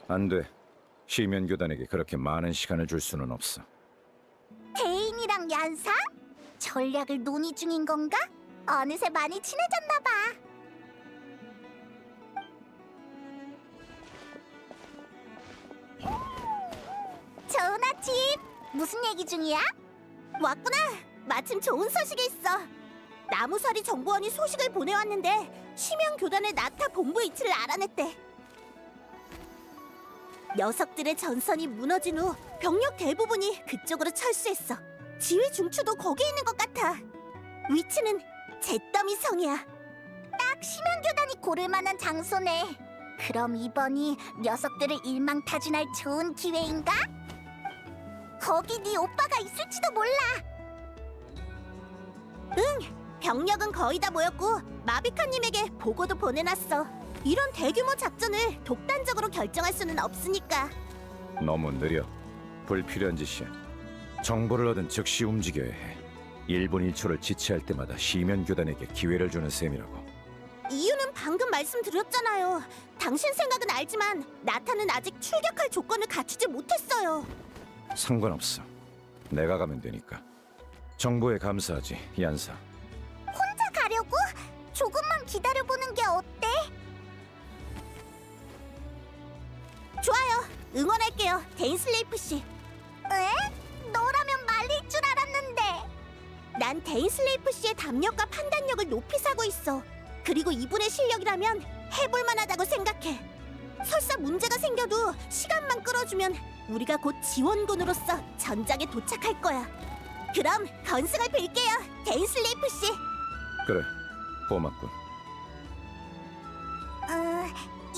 안 돼. 시면교단에게 그렇게 많은 시간을 줄 수는 없어. 대인이랑 얀사? 전략을 논의 중인 건가? 어느새 많이 친해졌나 봐. 좋은 아침. 무슨 얘기 중이야? 왔구나. 마침 좋은 소식이 있어. 나무서리 정보원이 소식을 보내왔는데 심연교단의 나타 본부 위치를 알아냈대. 녀석들의 전선이 무너진 후 병력 대부분이 그쪽으로 철수했어. 지휘 중추도 거기 있는 것 같아. 위치는 잿더미 성이야. 딱 심연교단이 고를 만한 장소네. 그럼 이번이 녀석들을 일망타진할 좋은 기회인가? 거기 네 오빠가 있을지도 몰라. 병력은 거의 다 모였고 마비카님에게 보고도 보내놨어. 이런 대규모 작전을 독단적으로 결정할 수는 없으니까. 너무 느려. 불필요한 짓이야. 정보를 얻은 즉시 움직여야 해. 1분 1초를 지체할 때마다 시면교단에게 기회를 주는 셈이라고. 이유는 방금 말씀드렸잖아요. 당신 생각은 알지만 나타는 아직 출격할 조건을 갖추지 못했어요. 상관없어. 내가 가면 되니까. 정보에 감사하지, 얀사. 혼자 가려고? 조금만 기다려보는 게 어때? 좋아요. 응원할게요, 데인슬레이프 씨. 에? 너라면 말릴 줄 알았는데. 난 데인슬레이프 씨의 담력과 판단력을 높이 사고 있어. 그리고 이분의 실력이라면 해볼 만하다고 생각해. 설사 문제가 생겨도 시간만 끌어주면 우리가 곧 지원군으로서 전장에 도착할 거야. 그럼 건승을 빌게요, 데인슬레이프 씨. 그래, 고맙군.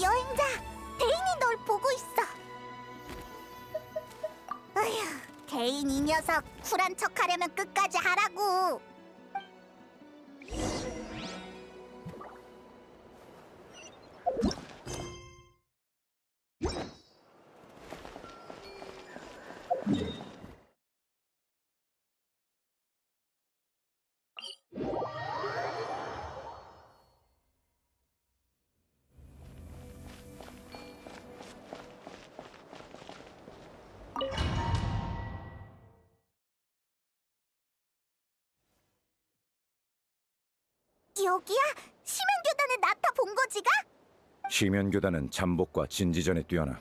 여행자, 대인이 널 보고 있어. 아휴, 대인 이 녀석 쿨한 척하려면 끝까지 하라고. 여기야? 심연교단의 나타 본거지가? 시면교단은 잠복과 진지전에 뛰어나.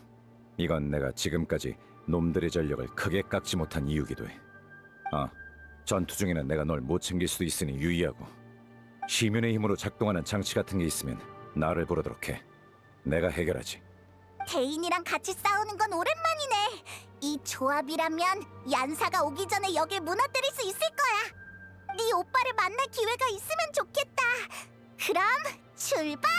이건 내가 지금까지 놈들의 전력을 크게 깎지 못한 이유기도 해. 전투 중에는 내가 널 못 챙길 수도 있으니 유의하고. 시면의 힘으로 작동하는 장치 같은 게 있으면 나를 부르도록 해. 내가 해결하지. 대인이랑 같이 싸우는 건 오랜만이네. 이 조합이라면 얀사가 오기 전에 여길 무너뜨릴 수 있을 거야. 네 오빠를 만날 기회가 있으면 좋겠다. 그럼 출발!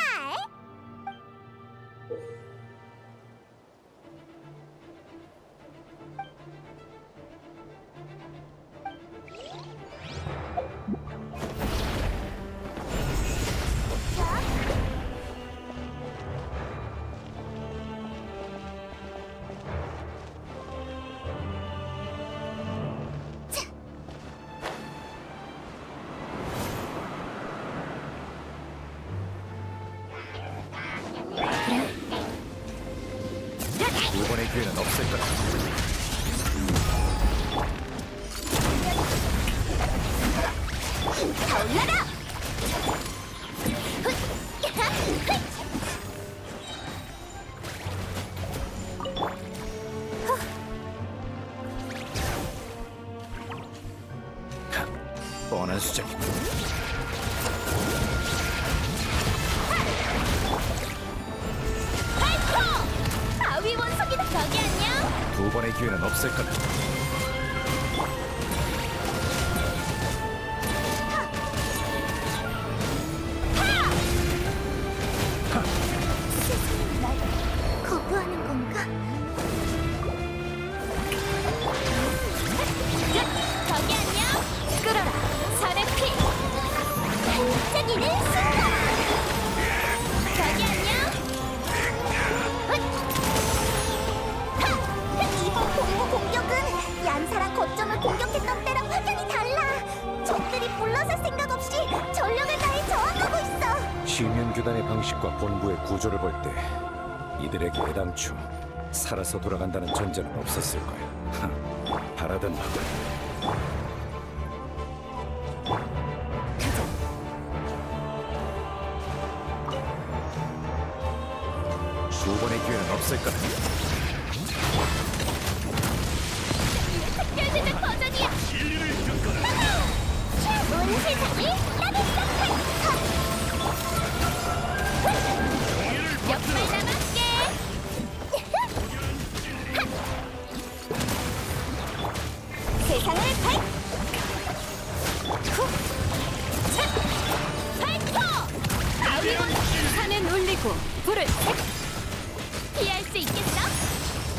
이번의 기회는 없을 거다. 올라라! 뻔한 수작이군. 바위 원석이다. 저기 안녕. 두 번의 기회는 없을 거다. 날 거부하는 건가? 저기 안녕. 끌어라. 산의 피. 반짝이는 순간. 저기 안녕. 이번 공부 공격은 얀사랑 거점을 공격했던 때랑 확연히 달라. 적들이 물러설 생각 없이 전력을 다해 저항하고 있어. 시면교단의 방식과 본부의 구조를 볼 때 이들에게 애당초 살아서 돌아간다는 전제는 없었을 거야. 바라던 바고. 두 번의 기회는 없을 거야. 특별제작 버전이야. 온 세상이 나를 싹해. 몇발 남았게. 세상을 발. 발포. 가위로 산은 울리고 불을 피할 수 있겠어?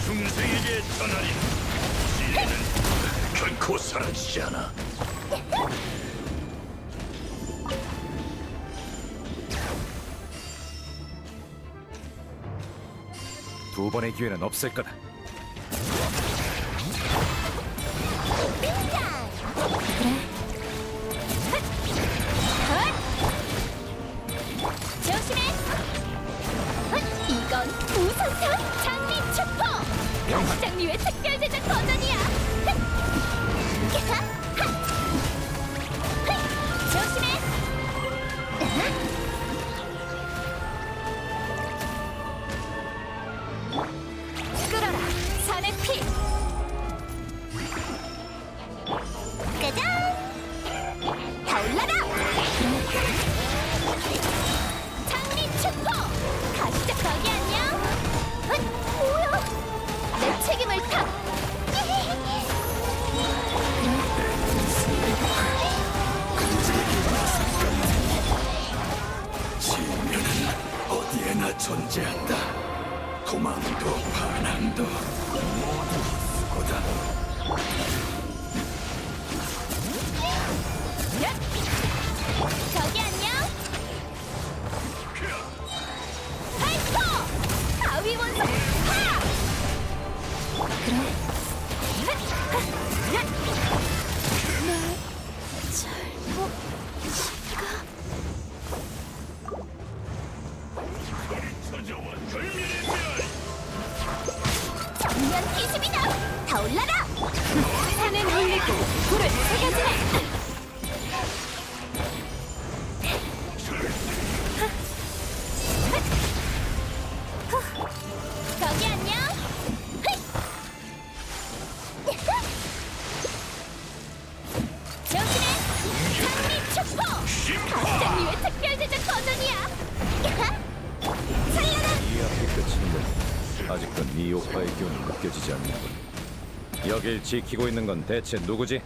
중생에게 전하리. 지혜는 결코 사라지지 않아. 두 번의 기회는 없을 거다. 조심해! 이건 우선선 장미 축포! 장미의 특별 제작 버전이야! 조심해! 끌어라! 산의 피! 짜잔! 타올라라! 장미 축포! 가시적 거기 안녕! 뭐야? 내 책임을 타! 지면은 어디에나 존재한다. 도망도 반항도 모두 수고다. 거기 안녕! 발포! 가위 원석! 하! 천저와 절면의 멸. 정면 기습이다! 타올라라! 산은 울리고 불을 새겨주네. 거기 안녕! 조심해! 장미 축포! 가시장미의 특별 제작 버전이야! 살려라! 이 앞이 끝인데 아직도 네 오빠의 기운이 느껴지지 않는군. 여길 지키고 있는 건 대체 누구지?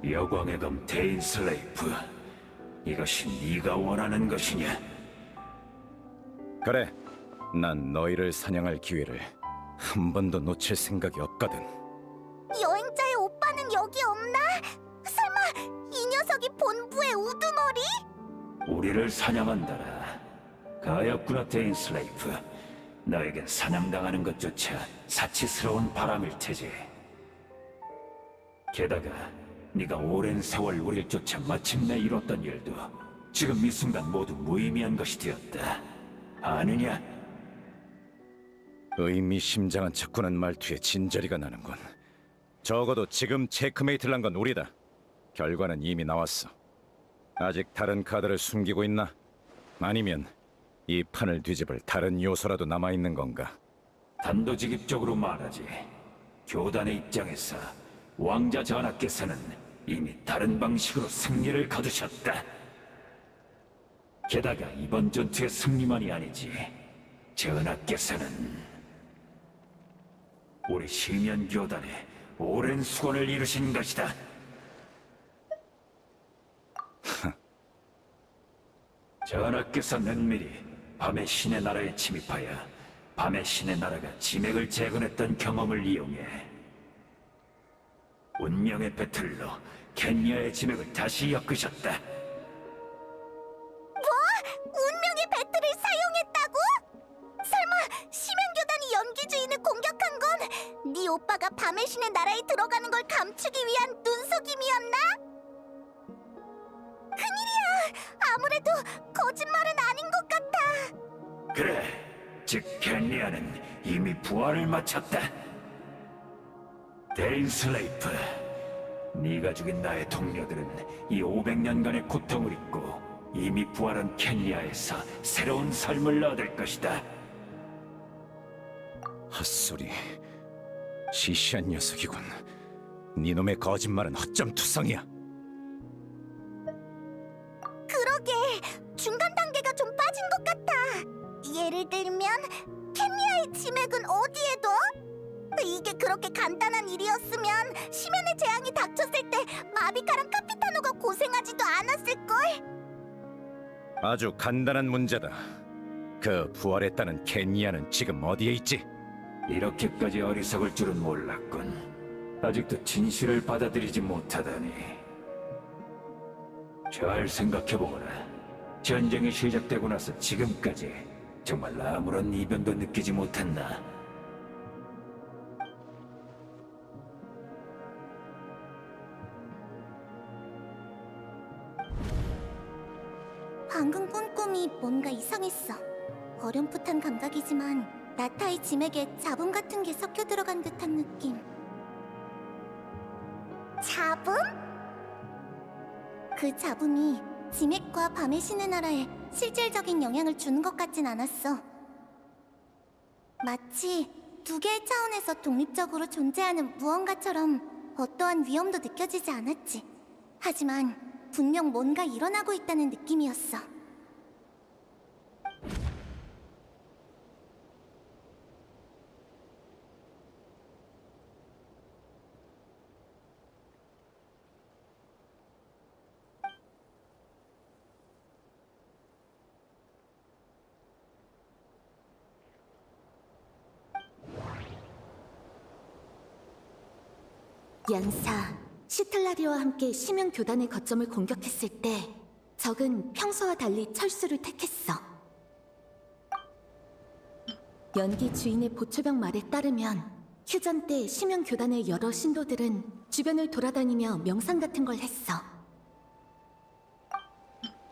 여광의 검 데인 슬레이프. 이것이 네가 원하는 것이냐? 그래, 난 너희를 사냥할 기회를 한 번도 놓칠 생각이 없거든. 여행자의 오빠는 여기 없나? 설마 이 녀석이 본부의 우두머리? 우리를 사냥한다라. 가엾구나 데인 슬레이프. 너에겐 사냥당하는 것조차 사치스러운 바람일 테지. 게다가 네가 오랜 세월 우릴 쫓아 마침내 이뤘던 일도 지금 이 순간 모두 무의미한 것이 되었다. 아느냐? 의미심장한 척구는 말투에 진저리가 나는군. 적어도 지금 체크메이트를 한 건 우리다. 결과는 이미 나왔어. 아직 다른 카드를 숨기고 있나? 아니면 이 판을 뒤집을 다른 요소라도 남아있는 건가? 단도직입적으로 말하지. 교단의 입장에서 왕자 전하께서는 이미 다른 방식으로 승리를 거두셨다. 게다가 이번 전투의 승리만이 아니지. 전하께서는 우리 시면 교단에 오랜 수건을 이루신 것이다. 전하께서 은밀히 밤의 신의 나라에 침입하여 밤의 신의 나라가 지맥을 재건했던 경험을 이용해 운명의 배틀로 켄야의 지맥을 다시 엮으셨다. 운명의 배틀을 사용했다고? 설마 심연교단이 연기주인을 공격한 건 네 오빠가 밤의 신의 나라에 들어가는 걸 감추기 위한 눈속임이었나? 큰일이야. 아무래도 거짓말은 아닌 것 같아. 그래, 즉 켄야는 이미 부활을 마쳤다. 데인슬레이프, 네가 죽인 나의 동료들은 이 500년간의 고통을 잊고 이미 부활한 켄야에서 새로운 삶을 얻을 것이다. 헛소리. 시시한 녀석이군. 네놈의 거짓말은 허점투성이야. 그러게, 중간 단계가 좀 빠진 것 같아. 예를 들면 켄야의 지맥은 어디에 둬? 이게 그렇게 간단한 일이었으면 심연의 재앙이 닥쳤을 때 마비카랑 카피타노가 고생하지도 않았을걸? 아주 간단한 문제다. 그 부활했다는 켄야는 지금 어디에 있지? 이렇게까지 어리석을 줄은 몰랐군. 아직도 진실을 받아들이지 못하다니. 잘 생각해보거라. 전쟁이 시작되고 나서 지금까지 정말 아무런 이변도 느끼지 못했나? 방금 꾼 꿈이 뭔가 이상했어. 어렴풋한 감각이지만 나타의 지맥에 잡음 같은 게 섞여 들어간 듯한 느낌. 잡음? 그 잡음이 지맥과 밤의 신의 나라에 실질적인 영향을 주는 것 같진 않았어. 마치 두 개의 차원에서 독립적으로 존재하는 무언가처럼 어떠한 위험도 느껴지지 않았지. 하지만 분명 뭔가 일어나고 있다는 느낌이었어. 양사, 시틀라리와 함께 심연 교단의 거점을 공격했을 때 적은 평소와 달리 철수를 택했어. 연기 주인의 보초병 말에 따르면 휴전 때 심연 교단의 여러 신도들은 주변을 돌아다니며 명상 같은 걸 했어.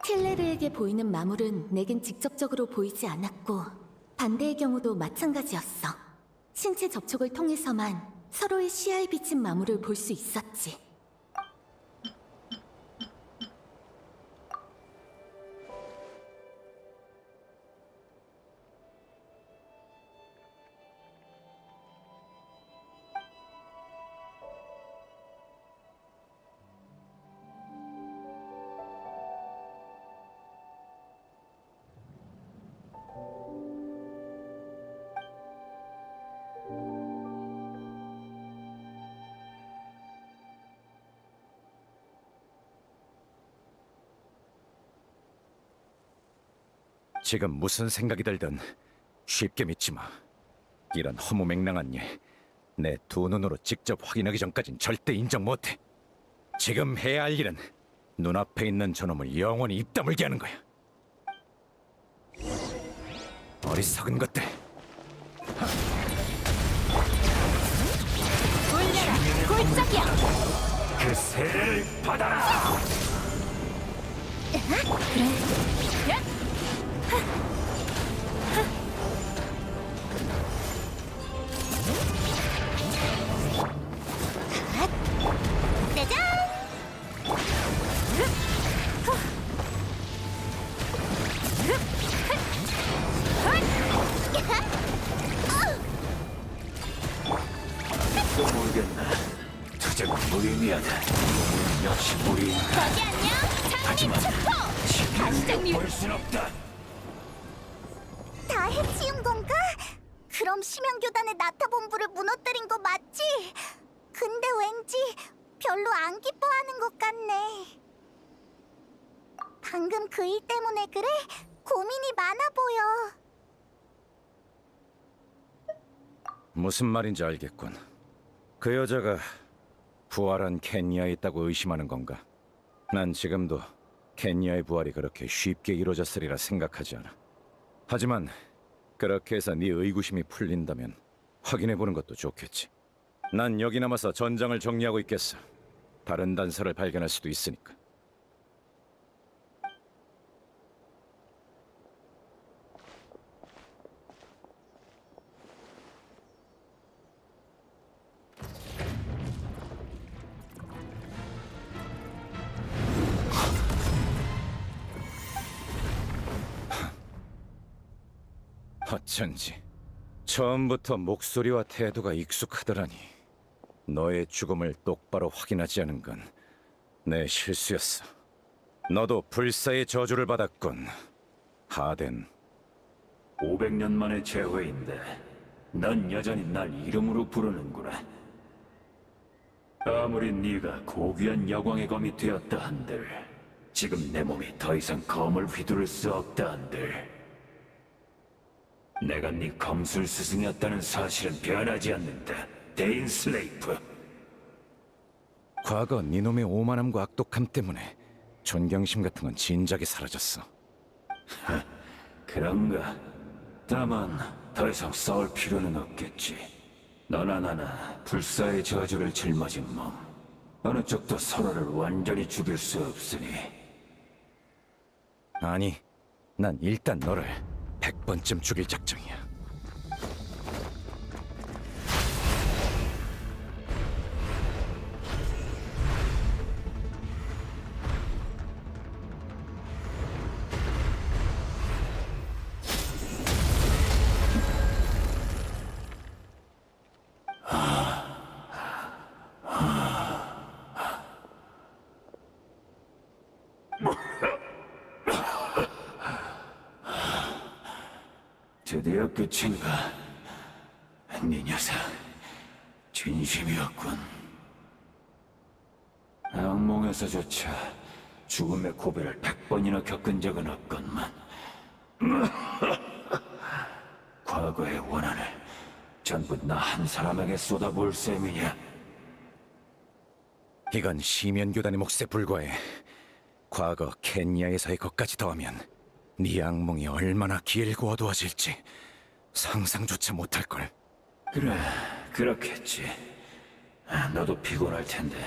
틸레르에게 보이는 마물은 내겐 직접적으로 보이지 않았고 반대의 경우도 마찬가지였어. 신체 접촉을 통해서만 서로의 시야에 비친 마물을 볼 수 있었지. 지금 무슨 생각이 들든 쉽게 믿지 마. 이런 허무맹랑한 일, 내 두 눈으로 직접 확인하기 전까진 절대 인정 못해. 지금 해야 할 일은 눈앞에 있는 저놈을 영원히 입 다물게 하는 거야. 어리석은 것들. 울려라, 골짜기야! 그 세례를 받아라! 또 모르겠나. 투쟁은 무의미하다. 역시 무리인가. 거기 안녕, 하지만 장미 지금 볼순 없다. 다 해치운 건가? 그럼 심연교단의 나타 본부를 무너뜨린 거 맞지? 근데 왠지 별로 안 기뻐하는 것 같네. 방금 그 일 때문에 그래? 고민이 많아 보여. 무슨 말인지 알겠군. 그 여자가 부활한 켄야에 있다고 의심하는 건가? 난 지금도 켄야의 부활이 그렇게 쉽게 이루어졌으리라 생각하지 않아. 하지만 그렇게 해서 네 의구심이 풀린다면 확인해보는 것도 좋겠지. 난 여기 남아서 전장을 정리하고 있겠어. 다른 단서를 발견할 수도 있으니까. 어쩐지 처음부터 목소리와 태도가 익숙하더라니. 너의 죽음을 똑바로 확인하지 않은 건 내 실수였어. 너도 불사의 저주를 받았군, 하덴. 500년 만의 재회인데 넌 여전히 날 이름으로 부르는구나. 아무리 네가 고귀한 여광의 검이 되었다 한들 지금 내 몸이 더 이상 검을 휘두를 수 없다 한들 내가 네 검술 스승이었다는 사실은 변하지 않는다, 데인 슬레이프. 과거 네놈의 오만함과 악독함 때문에 존경심 같은 건 진작에 사라졌어. 그런가? 다만 더 이상 싸울 필요는 없겠지. 너나 나나 불사의 저주를 짊어진 몸, 어느 쪽도 서로를 완전히 죽일 수 없으니. 아니, 난 일단 너를 100번쯤 죽일 작정이야. 드디어 끝인가? 네 녀석, 진심이었군. 악몽에서조차 죽음의 고비를 100번이나 겪은 적은 없건만 과거의 원한을 전부 나 한 사람에게 쏟아부을 셈이냐? 이건 시면교단의 몫에 불과해. 과거 켄야에서의 것까지 더하면 네 악몽이 얼마나 길고 어두워질지 상상조차 못할걸. 그래, 그렇겠지. 너도 피곤할 텐데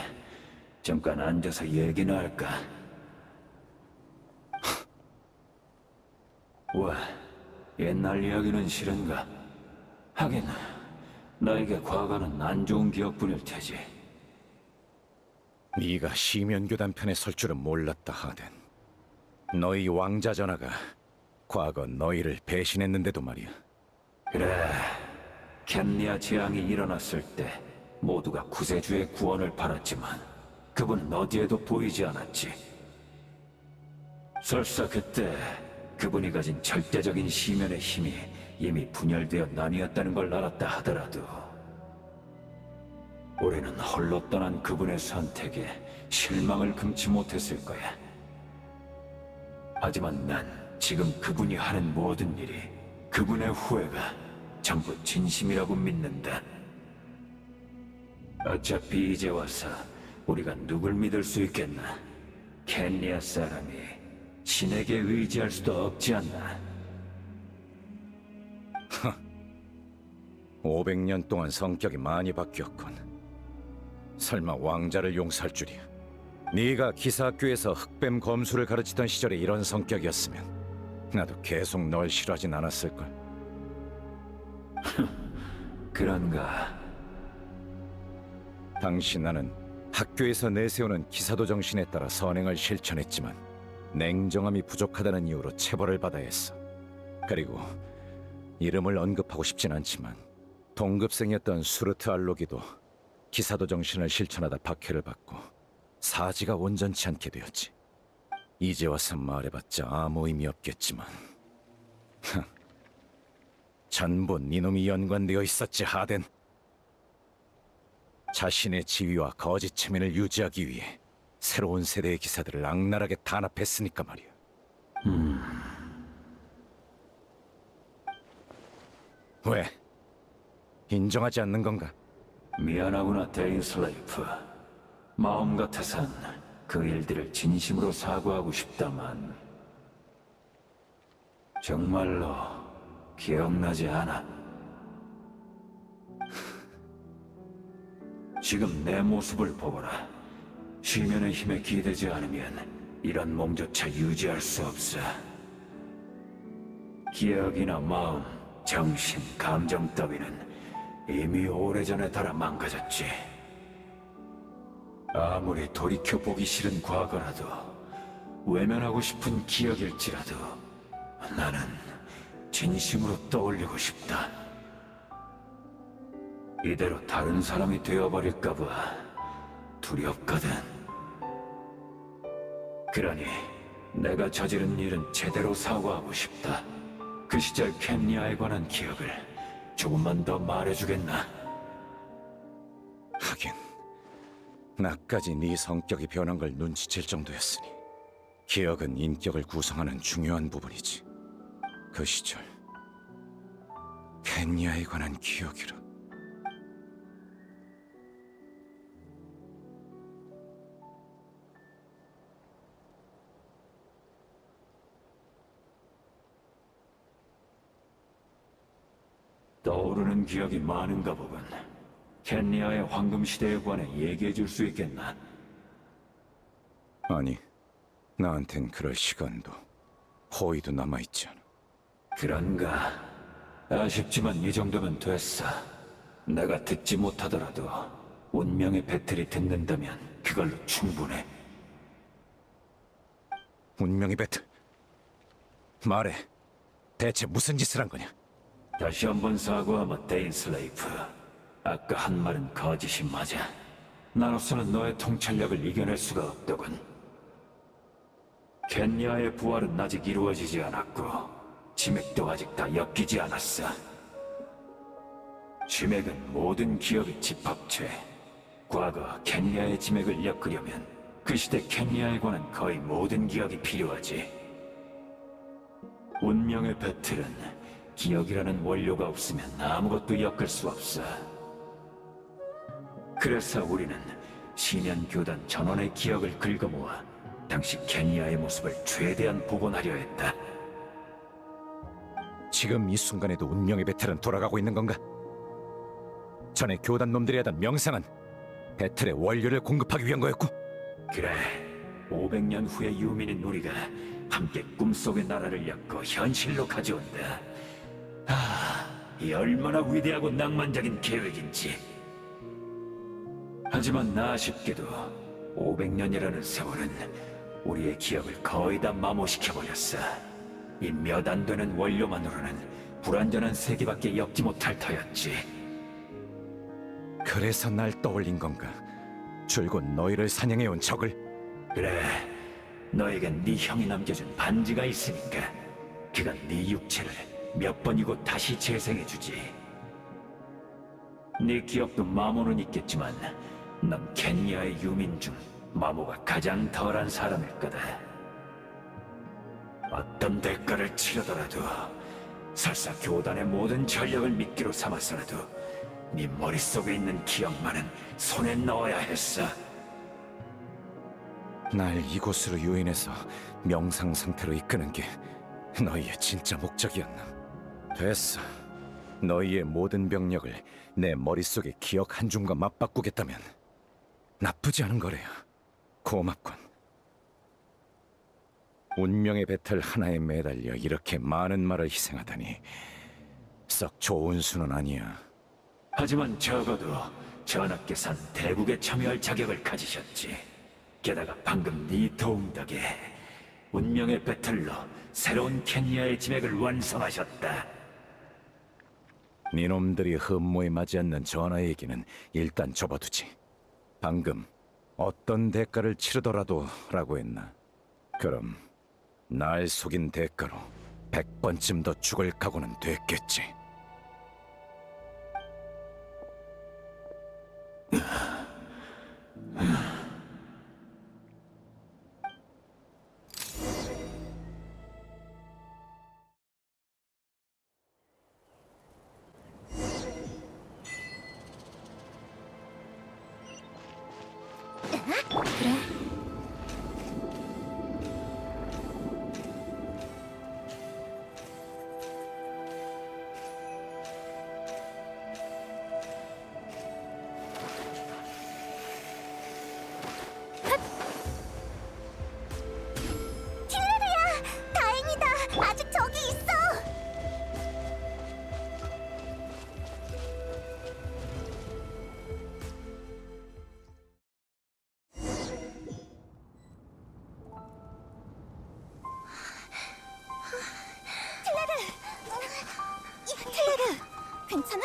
잠깐 앉아서 얘기나 할까? 와, 옛날 이야기는 싫은가? 하긴 나에게 과거는 안 좋은 기억뿐일 테지. 네가 시면교단 편에 설 줄은 몰랐다, 하덴. 너희 왕자 전하가 과거 너희를 배신했는데도 말이야. 그래, 켄리아 재앙이 일어났을 때 모두가 구세주의 구원을 바랐지만 그분은 어디에도 보이지 않았지. 설사 그때 그분이 가진 절대적인 시면의 힘이 이미 분열되어 나뉘었다는 걸 알았다 하더라도 우리는 홀로 떠난 그분의 선택에 실망을 금치 못했을 거야. 하지만 난 지금 그분이 하는 모든 일이, 그분의 후회가 전부 진심이라고 믿는다. 어차피 이제 와서 우리가 누굴 믿을 수 있겠나? 켄리아 사람이 신에게 의지할 수도 없지 않나? 500년 동안 성격이 많이 바뀌었군. 설마 왕자를 용서할 줄이야. 네가 기사학교에서 흑뱀 검술을 가르치던 시절에 이런 성격이었으면 나도 계속 널 싫어하진 않았을걸. 그런가? 당시 나는 학교에서 내세우는 기사도 정신에 따라 선행을 실천했지만 냉정함이 부족하다는 이유로 체벌을 받아야 했어. 그리고 이름을 언급하고 싶진 않지만 동급생이었던 수르트 알로기도 기사도 정신을 실천하다 박해를 받고 사지가 온전치 않게 되었지. 이제 와서 말해봤자 아무 의미 없겠지만 전부 네놈이 연관되어 있었지, 하덴. 자신의 지위와 거짓 체면을 유지하기 위해 새로운 세대의 기사들을 악랄하게 탄압했으니까 말이야. 왜? 인정하지 않는 건가? 미안하구나, 데인 슬레이프. 마음 같아선 그 일들을 진심으로 사과하고 싶다만 정말로 기억나지 않아. 지금 내 모습을 보거라. 쉬면의 힘에 기대지 않으면 이런 몸조차 유지할 수 없어. 기억이나 마음, 정신, 감정 따위는 이미 오래전에 달아 망가졌지. 아무리 돌이켜보기 싫은 과거라도 외면하고 싶은 기억일지라도 나는 진심으로 떠올리고 싶다. 이대로 다른 사람이 되어버릴까봐 두렵거든. 그러니 내가 저지른 일은 제대로 사과하고 싶다. 그 시절 캔리아에 관한 기억을 조금만 더 말해주겠나? 하긴 나까지 네 성격이 변한 걸 눈치챌 정도였으니 기억은 인격을 구성하는 중요한 부분이지. 그 시절 켄야에 관한 기억이라. 떠오르는 기억이 많은가 보군. 켄리아의 황금 시대에 관해 얘기해 줄 수 있겠나? 아니, 나한텐 그럴 시간도 호의도 남아있지 않아. 그런가? 아쉽지만 이 정도면 됐어. 내가 듣지 못하더라도 운명의 배틀이 듣는다면 그걸로 충분해. 운명의 배틀. 말해. 대체 무슨 짓을 한 거냐? 다시 한번 사과하마, 데인 슬레이프. 아까 한 말은 거짓이 맞아. 나로서는 너의 통찰력을 이겨낼 수가 없더군. 켄야의 부활은 아직 이루어지지 않았고 치맥도 아직 다 엮이지 않았어. 치맥은 모든 기억의 집합체. 과거 켄야의 치맥을 엮으려면 그 시대 켄야에 관한 거의 모든 기억이 필요하지. 운명의 배틀은 기억이라는 원료가 없으면 아무것도 엮을 수 없어. 그래서 우리는 신현 교단 전원의 기억을 긁어모아 당시 켄야의 모습을 최대한 복원하려 했다. 지금 이 순간에도 운명의 배틀은 돌아가고 있는 건가? 전에 교단 놈들이 하던 명상은 배틀의 원료를 공급하기 위한 거였고, 그래, 500년 후의 유민인 우리가 함께 꿈속의 나라를 엮어 현실로 가져온다. 이 얼마나 위대하고 낭만적인 계획인지. 하지만 아쉽게도 500년이라는 세월은 우리의 기억을 거의 다 마모시켜버렸어. 이 몇 안 되는 원료만으로는 불완전한 세계밖에 엮지 못할 터였지. 그래서 날 떠올린 건가? 줄곧 너희를 사냥해온 적을. 그래, 너에겐 네 형이 남겨준 반지가 있으니까 그건 네 육체를 몇 번이고 다시 재생해주지. 네 기억도 마모는 있겠지만 넌 켄야의 유민 중 마모가 가장 덜한 사람일 거다. 어떤 대가를 치르더라도 설사 교단의 모든 전력을 미끼로 삼아서라도 네 머릿속에 있는 기억만은 손에 넣어야 했어. 날 이곳으로 유인해서 명상 상태로 이끄는 게 너희의 진짜 목적이었나? 됐어. 너희의 모든 병력을 내 머릿속의 기억 한 줌과 맞바꾸겠다면 나쁘지 않은 거래요. 고맙군. 운명의 배틀 하나에 매달려 이렇게 많은 말을 희생하다니 썩 좋은 수는 아니야. 하지만 적어도 전하께선 대국에 참여할 자격을 가지셨지. 게다가 방금 네 도움 덕에 운명의 배틀로 새로운 켄야의 지맥을 완성하셨다. 니놈들이 흠모에 맞지 않는 전하의 얘기는 일단 접어두지. 방금 어떤 대가를 치르더라도 라고 했나? 그럼 날 속인 대가로 100번쯤 더 죽을 각오는 됐겠지. 괜찮아?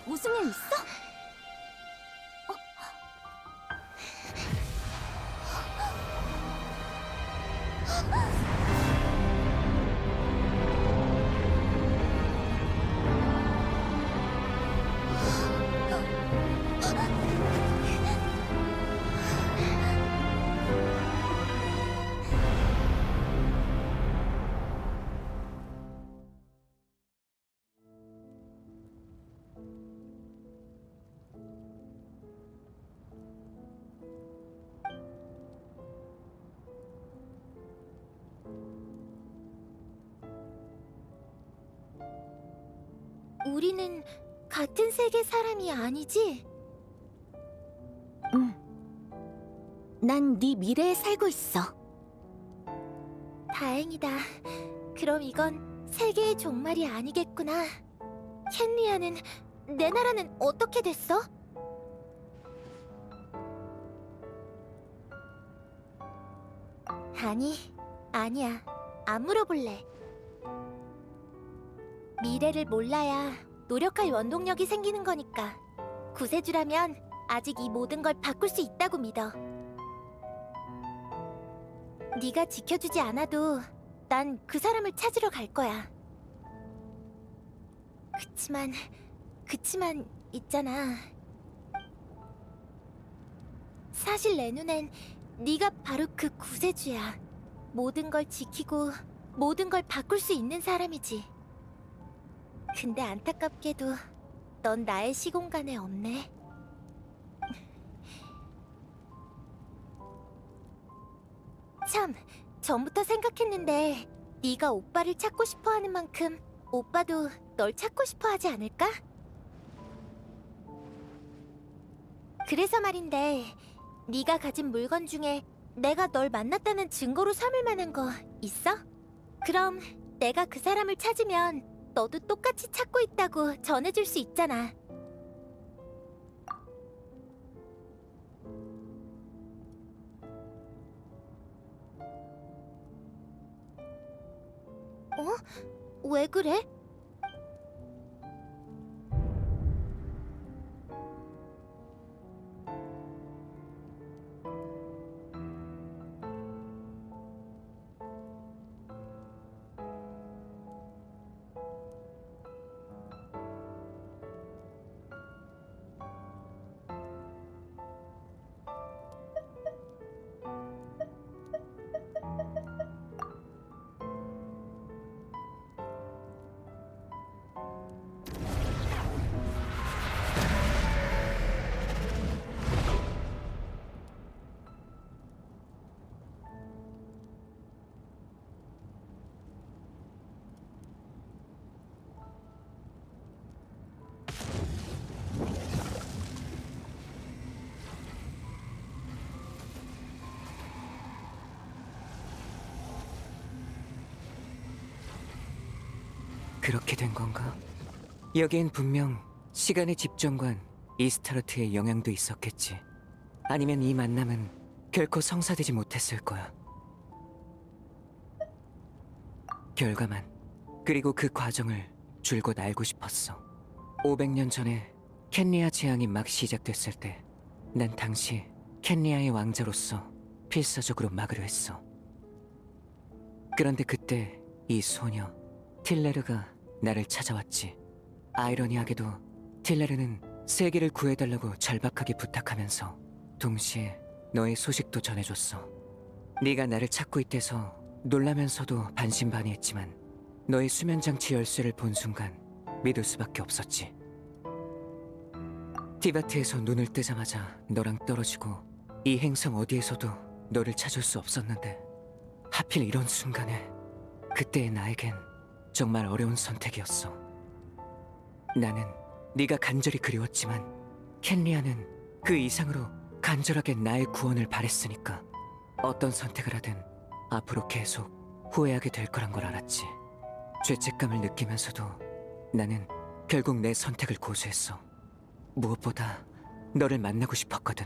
무슨 일 있어? 우리는 같은 세계 사람이 아니지? 응. 난 네 미래에 살고 있어. 다행이다. 그럼 이건 세계의 종말이 아니겠구나. 켄리아는, 내 나라는 어떻게 됐어? 아니야. 안 물어볼래. 미래를 몰라야 노력할 원동력이 생기는 거니까. 구세주라면 아직 이 모든 걸 바꿀 수 있다고 믿어. 네가 지켜주지 않아도 난 그 사람을 찾으러 갈 거야. 그치만 있잖아. 사실 내 눈엔 네가 바로 그 구세주야. 모든 걸 지키고 모든 걸 바꿀 수 있는 사람이지. 근데 안타깝게도 넌 나의 시공간에 없네. 참, 전부터 생각했는데 네가 오빠를 찾고 싶어하는 만큼 오빠도 널 찾고 싶어하지 않을까? 그래서 말인데 네가 가진 물건 중에 내가 널 만났다는 증거로 삼을 만한 거 있어? 그럼 내가 그 사람을 찾으면 너도 똑같이 찾고 있다고 전해줄 수 있잖아. 어? 왜 그래? 그렇게 된 건가? 여기엔 분명 시간의 집정관 이스타르트의 영향도 있었겠지. 아니면 이 만남은 결코 성사되지 못했을 거야. 결과만, 그리고 그 과정을 줄곧 알고 싶었어. 500년 전에 켄리아 재앙이 막 시작됐을 때 난 당시 켄리아의 왕자로서 필사적으로 막으려 했어. 그런데 그때 이 소녀 틸레르가 나를 찾아왔지. 아이러니하게도 틸레르는 세계를 구해달라고 절박하게 부탁하면서 동시에 너의 소식도 전해줬어. 네가 나를 찾고 있대서 놀라면서도 반신반의했지만 너의 수면장치 열쇠를 본 순간 믿을 수밖에 없었지. 티바트에서 눈을 뜨자마자 너랑 떨어지고 이 행성 어디에서도 너를 찾을 수 없었는데 하필 이런 순간에 그때의 나에겐 정말 어려운 선택이었어. 나는 네가 간절히 그리웠지만 켄리아는 그 이상으로 간절하게 나의 구원을 바랬으니까 어떤 선택을 하든 앞으로 계속 후회하게 될 거란 걸 알았지. 죄책감을 느끼면서도 나는 결국 내 선택을 고수했어. 무엇보다 너를 만나고 싶었거든.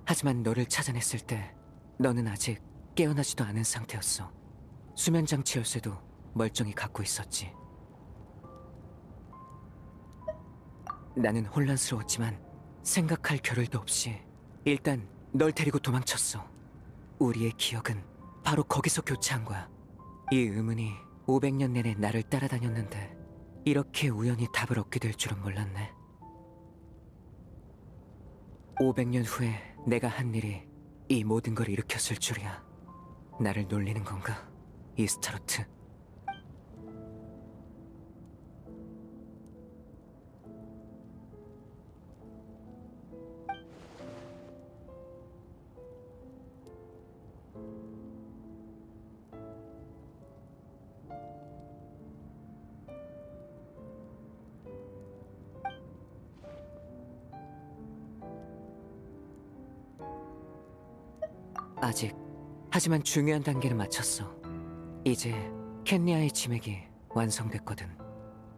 하지만 너를 찾아냈을 때 너는 아직 깨어나지도 않은 상태였어. 수면장치 열쇠도 멀쩡히 갖고 있었지. 나는 혼란스러웠지만 생각할 겨를도 없이 일단 널 데리고 도망쳤어. 우리의 기억은 바로 거기서 교차한 거야. 이 의문이 500년 내내 나를 따라다녔는데 이렇게 우연히 답을 얻게 될 줄은 몰랐네. 500년 후에 내가 한 일이 이 모든 걸 일으켰을 줄이야. 나를 놀리는 건가, 이스타로트? 아직. 하지만 중요한 단계는 마쳤어. 이제 켄리아의 지맥이 완성됐거든.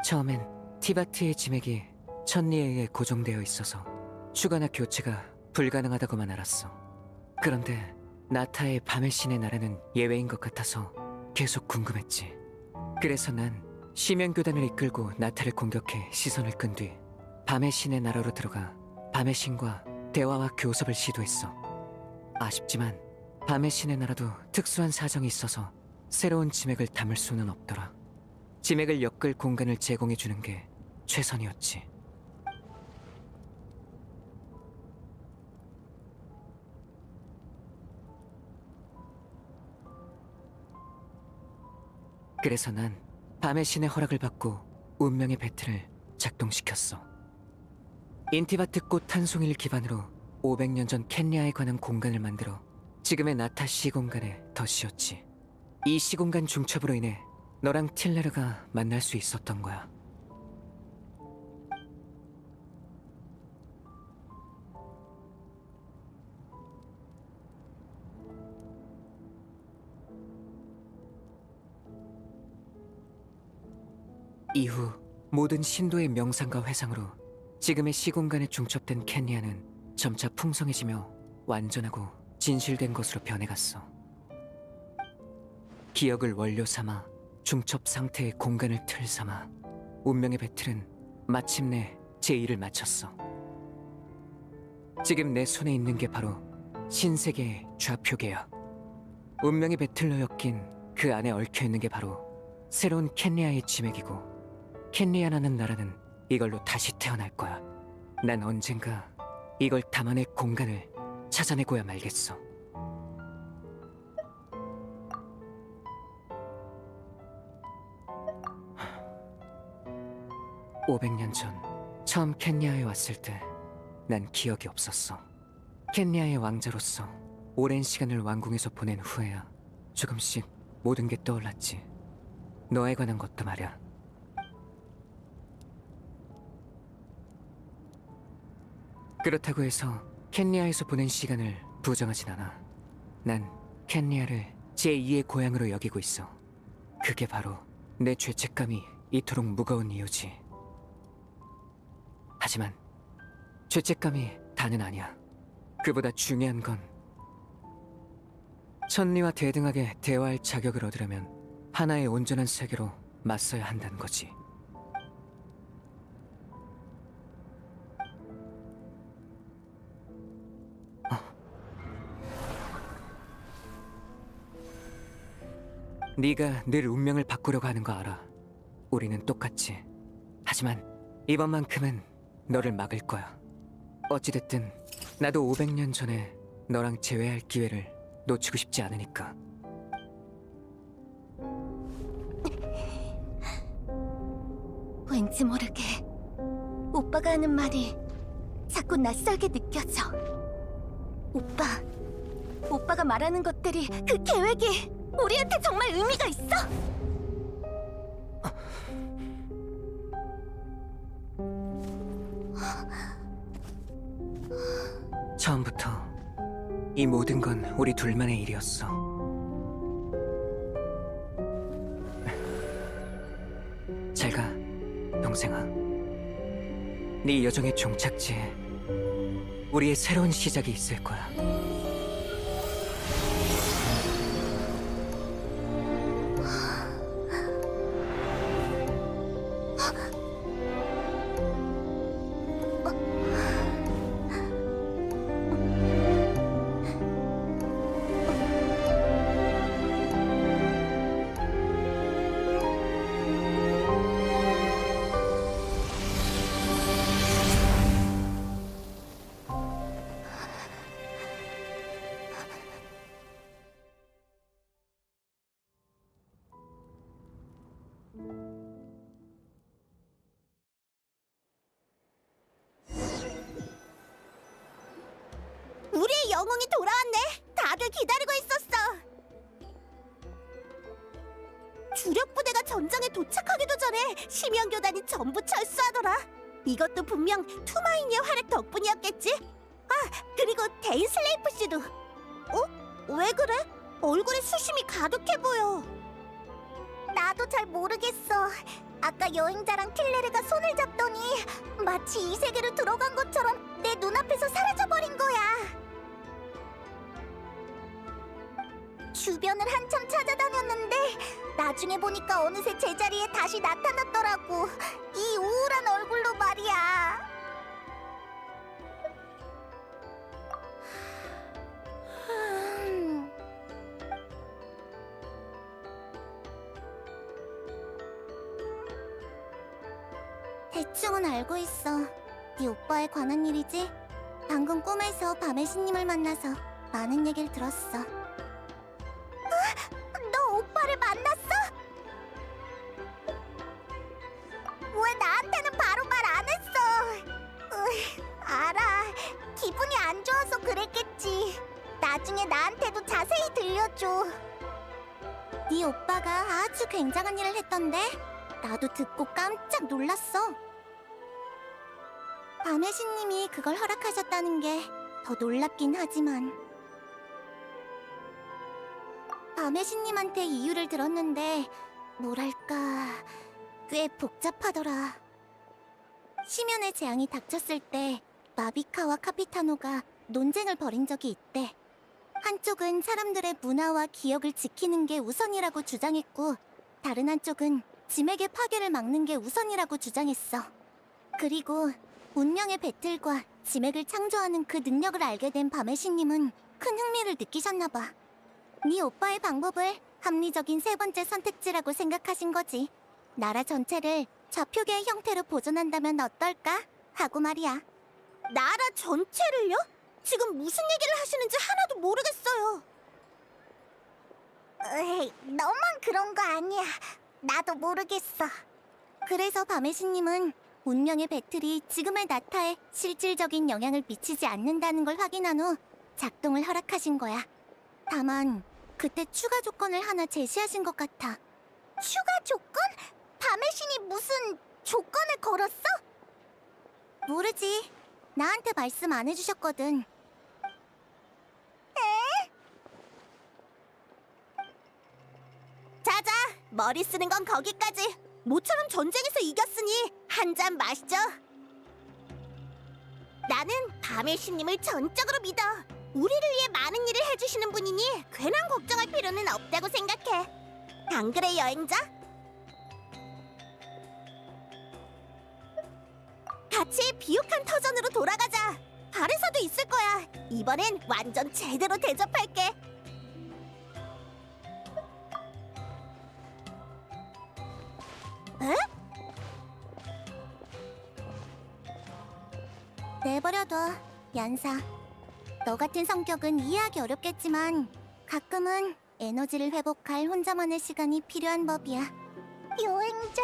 처음엔 티바트의 지맥이 천리에 의해 고정되어 있어서 추가나 교체가 불가능하다고만 알았어. 그런데 나타의 밤의 신의 나라는 예외인 것 같아서 계속 궁금했지. 그래서 난 시면교단을 이끌고 나타를 공격해 시선을 끈 뒤 밤의 신의 나라로 들어가 밤의 신과 대화와 교섭을 시도했어. 아쉽지만 밤의 신의 나라도 특수한 사정이 있어서 새로운 지맥을 담을 수는 없더라. 지맥을 엮을 공간을 제공해주는 게 최선이었지. 그래서 난 밤의 신의 허락을 받고 운명의 배틀을 작동시켰어. 인티바트 꽃 한 송이를 기반으로 500년 전 켄리아에 관한 공간을 만들어 지금의 나타 시공간에 더 씌웠지. 이 시공간 중첩으로 인해 너랑 틸레르가 만날 수 있었던 거야. 이후 모든 신도의 명상과 회상으로 지금의 시공간에 중첩된 켄리아는 점차 풍성해지며 완전하고 진실된 것으로 변해갔어. 기억을 원료 삼아 중첩 상태의 공간을 틀 삼아 운명의 배틀은 마침내 제2를 마쳤어. 지금 내 손에 있는 게 바로 신세계의 좌표계야. 운명의 배틀로 엮인 그 안에 얽혀있는 게 바로 새로운 켄리아의 지맥이고, 켄리아라는 나라는 이걸로 다시 태어날 거야. 난 언젠가 이걸 담아낼 공간을 찾아내고야 말겠어. (500년) 전 처음 켄리아에 왔을 때 난 기억이 없었어. 켄리아의 왕자로서 오랜 시간을 왕궁에서 보낸 후에야 조금씩 모든 게 떠올랐지. 너에 관한 것도 말이야. 그렇다고 해서 켄리아에서 보낸 시간을 부정하진 않아. 난 켄리아를 제2의 고향으로 여기고 있어. 그게 바로 내 죄책감이 이토록 무거운 이유지. 하지만 죄책감이 다는 아니야. 그보다 중요한 건 천리와 대등하게 대화할 자격을 얻으려면 하나의 온전한 세계로 맞서야 한다는 거지. 네가 늘 운명을 바꾸려고 하는 거 알아. 우리는 똑같지. 하지만 이번만큼은 너를 막을 거야. 어찌됐든 나도 500년 전에 너랑 재회할 기회를 놓치고 싶지 않으니까. 왠지 모르게 오빠가 하는 말이 자꾸 낯설게 느껴져. 오빠가 말하는 것들이, 그 계획이 우리한테 정말 의미가 있어? 처음부터 이 모든 건 우리 둘만의 일이었어. 잘 가, 동생아. 네 여정의 종착지에 우리의 새로운 시작이 있을 거야. 영웅이 돌아왔네. 다들 기다리고 있었어. 주력 부대가 전장에 도착하기도 전에 심연교단이 전부 철수하더라. 이것도 분명 투마인의 활약 덕분이었겠지? 아, 그리고 데인 슬레이프 씨도. 어? 왜 그래? 얼굴에 수심이 가득해 보여. 나도 잘 모르겠어. 아까 여행자랑 킬레르가 손을 잡더니 마치 이 세계로 들어간 것처럼 내 눈앞에서 사라져버린 거야. 주변을 한참 찾아다녔는데 나중에 보니까 어느새 제자리에 다시 나타났더라고. 이 우울한 얼굴로 말이야. 대충은 알고 있어. 네 오빠에 관한 일이지? 방금 꿈에서 밤의 신님을 만나서 많은 얘기를 들었어. 너 오빠를 만났어? 왜 나한테는 바로 말 안 했어? 알아. 기분이 안 좋아서 그랬겠지. 나중에 나한테도 자세히 들려줘. 네 오빠가 아주 굉장한 일을 했던데 나도 듣고 깜짝 놀랐어. 밤의 신님이 그걸 허락하셨다는 게 더 놀랍긴 하지만 밤의 신님한테 이유를 들었는데 뭐랄까 꽤 복잡하더라. 심연의 재앙이 닥쳤을 때 마비카와 카피타노가 논쟁을 벌인 적이 있대. 한쪽은 사람들의 문화와 기억을 지키는 게 우선이라고 주장했고 다른 한쪽은 짐에게 파괴를 막는 게 우선이라고 주장했어. 그리고 운명의 배틀과 짐액을 창조하는 그 능력을 알게 된 밤의 신님은 큰 흥미를 느끼셨나 봐. 네 오빠의 방법을 합리적인 세 번째 선택지라고 생각하신 거지. 나라 전체를 좌표계의 형태로 보존한다면 어떨까? 하고 말이야. 나라 전체를요? 지금 무슨 얘기를 하시는지 하나도 모르겠어요. 에이, 너만 그런 거 아니야. 나도 모르겠어. 그래서 밤의 신님은 운명의 배틀이 지금의 나타에 실질적인 영향을 미치지 않는다는 걸 확인한 후 작동을 허락하신 거야. 다만 그때 추가 조건을 하나 제시하신 것 같아. 추가 조건? 밤의 신이 무슨 조건을 걸었어? 모르지. 나한테 말씀 안 해주셨거든. 자자, 머리 쓰는 건 거기까지. 모처럼 전쟁에서 이겼으니 한 잔 마시죠. 나는 밤의 신님을 전적으로 믿어. 우리를 위해 많은 일을 해주시는 분이니 괜한 걱정할 필요는 없다고 생각해. 안 그래, 여행자? 같이 비옥한 터전으로 돌아가자. 발에서도 있을 거야. 이번엔 완전 제대로 대접할게. 에? 내버려둬, 얀사. 너 같은 성격은 이해하기 어렵겠지만 가끔은 에너지를 회복할 혼자만의 시간이 필요한 법이야. 여행자...